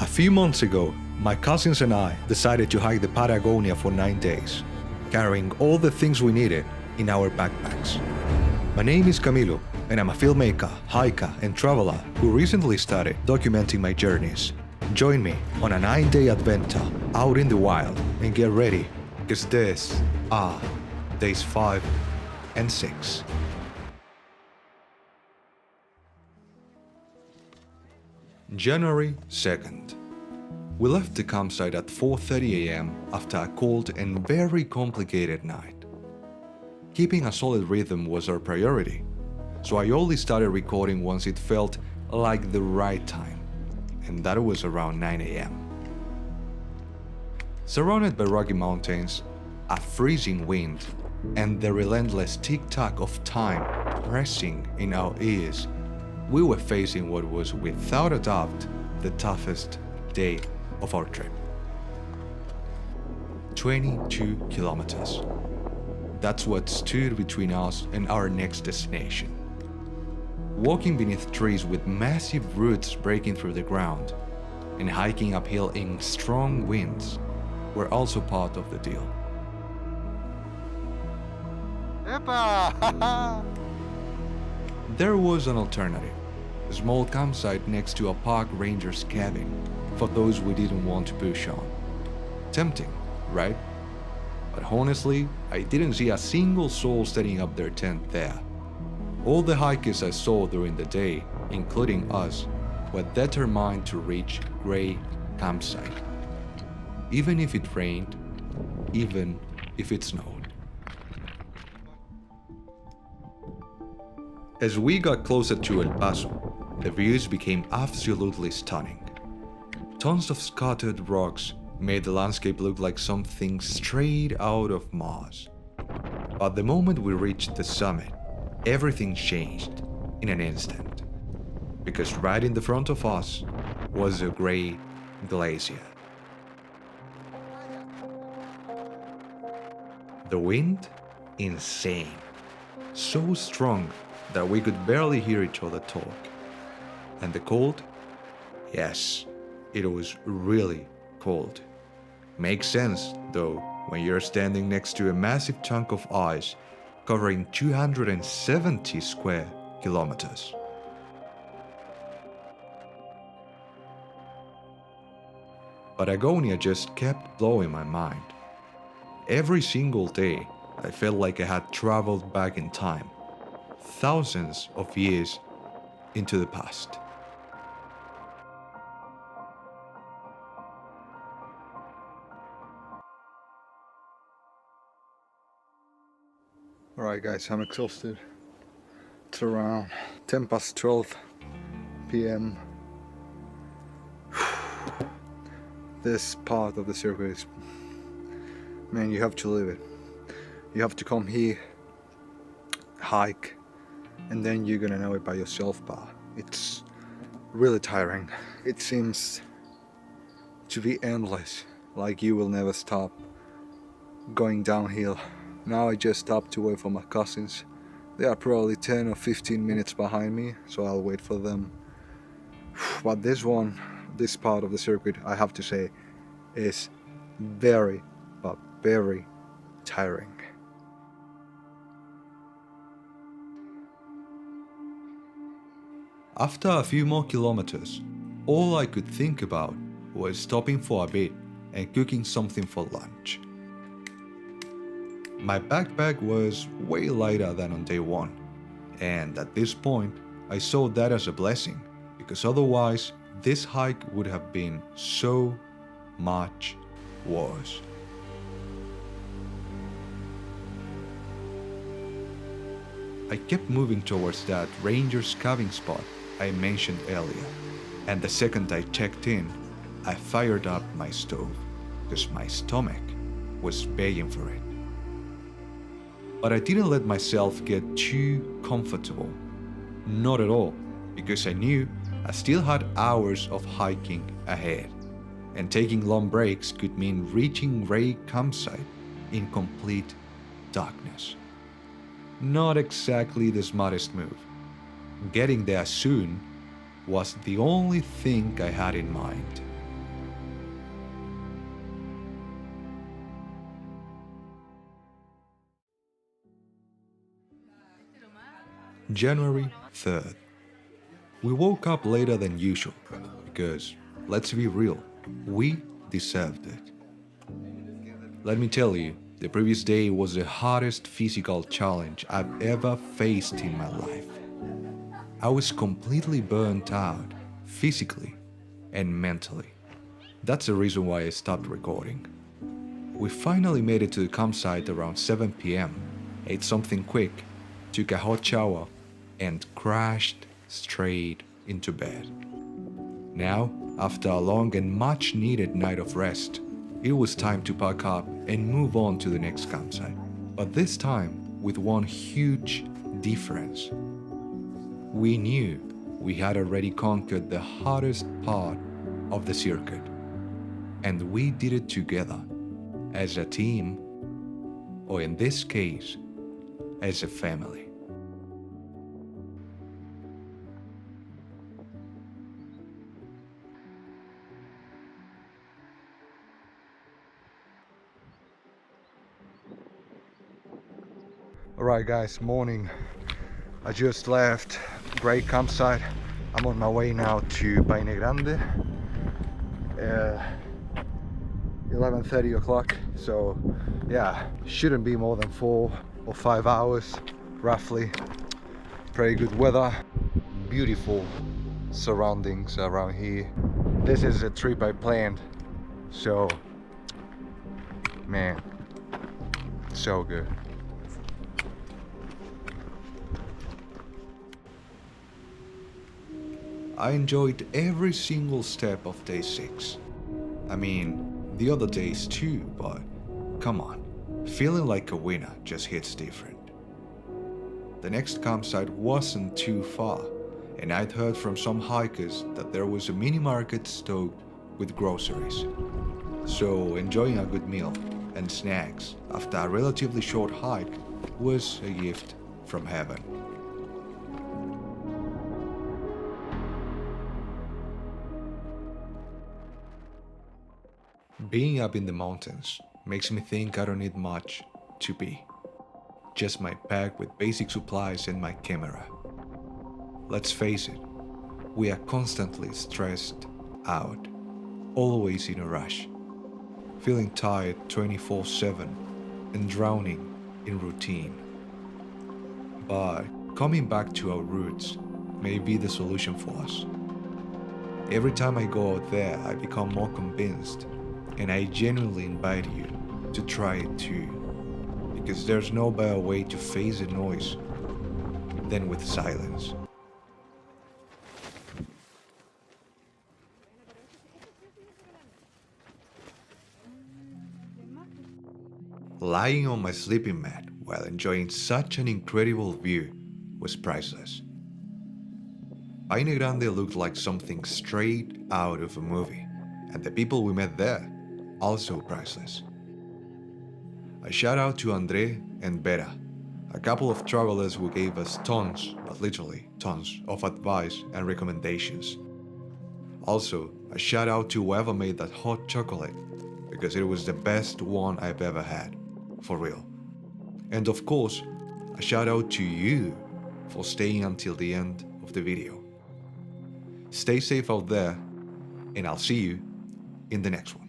A few months ago, my cousins and I decided to hike the Patagonia for 9 days, carrying all the things we needed in our backpacks. My name is Camilo, and I'm a filmmaker, hiker, and traveler who recently started documenting my journeys. Join me on a 9-day adventure out in the wild and get ready, because these are days 5 and 6. January 2nd. We left the campsite at 4:30 a.m. after a cold and very complicated night. Keeping a solid rhythm was our priority, so I only started recording once it felt like the right time, and that was around 9 a.m. Surrounded by rocky mountains, a freezing wind, and the relentless tick-tock of time pressing in our ears, we were facing what was without a doubt the toughest day of our trip. 22 kilometers. That's what stood between us and our next destination. Walking beneath trees with massive roots breaking through the ground and hiking uphill in strong winds were also part of the deal. There was an alternative, a small campsite next to a park ranger's cabin for those we didn't want to push on. Tempting, right? But honestly, I didn't see a single soul setting up their tent there. All the hikers I saw during the day, including us, were determined to reach Gray Campsite. Even if it rained, even if it snowed. As we got closer to El Paso, the views became absolutely stunning. Tons of scattered rocks made the landscape look like something straight out of Mars. But the moment we reached the summit, everything changed in an instant. Because right in the front of us was a great glacier. The wind? Insane. So strong that we could barely hear each other talk. And the cold? Yes, it was really cold. Makes sense, though, when you're standing next to a massive chunk of ice covering 270 square kilometers. Patagonia just kept blowing my mind. Every single day, I felt like I had traveled back in time, thousands of years into the past. Alright guys, I'm exhausted. It's around 10 past 12 p.m. This part of the circuit is... man, you have to live it. You have to come here, hike, and then you're gonna know it by yourself, but it's really tiring. It seems to be endless, like you will never stop going downhill. Now I just stopped to wait for my cousins. They are probably 10 or 15 minutes behind me, so I'll wait for them. But this part of the circuit, I have to say, is very, but very tiring. After a few more kilometers, all I could think about was stopping for a bit and cooking something for lunch. My backpack was way lighter than on day 1, and at this point, I saw that as a blessing, because otherwise, this hike would have been so much worse. I kept moving towards that ranger's cabin spot I mentioned earlier, and the second I checked in, I fired up my stove, because my stomach was begging for it. But I didn't let myself get too comfortable. Not at all, because I knew I still had hours of hiking ahead, and taking long breaks could mean reaching Gray Campsite in complete darkness. Not exactly the smartest move. Getting there soon was the only thing I had in mind. January 3rd. We woke up later than usual because, let's be real, we deserved it. Let me tell you, the previous day was the hardest physical challenge I've ever faced in my life. I was completely burnt out, physically and mentally. That's the reason why I stopped recording. We finally made it to the campsite around 7 p.m., ate something quick, took a hot shower, and crashed straight into bed. Now, after a long and much needed night of rest, it was time to pack up and move on to the next campsite. But this time with one huge difference. We knew we had already conquered the hardest part of the circuit, and we did it together, as a team, or in this case, as a family. Alright guys, morning. I just left great campsite. I'm on my way now to Paine Grande. 11:30 o'clock, so yeah, shouldn't be more than 4 or 5 hours roughly. Pretty good weather, beautiful surroundings around here. This is a trip I planned, so man, so good. I enjoyed every single step of day 6. I mean, the other days too, but come on, feeling like a winner just hits different. The next campsite wasn't too far, and I'd heard from some hikers that there was a mini market stocked with groceries. So enjoying a good meal and snacks after a relatively short hike was a gift from heaven. Being up in the mountains makes me think I don't need much to be. Just my pack with basic supplies and my camera. Let's face it, we are constantly stressed out, always in a rush, feeling tired 24/7 and drowning in routine. But coming back to our roots may be the solution for us. Every time I go out there, I become more convinced, and I genuinely invite you to try it too, because there's no better way to face the noise than with silence. Lying on my sleeping mat while enjoying such an incredible view was priceless. Paine Grande looked like something straight out of a movie, and the people we met there, also priceless. A shout out to Andre and Bera, a couple of travelers who gave us tons, but literally tons, of advice and recommendations. Also, a shout out to whoever made that hot chocolate, because it was the best one I've ever had, for real. And of course, a shout out to you for staying until the end of the video. Stay safe out there, and I'll see you in the next one.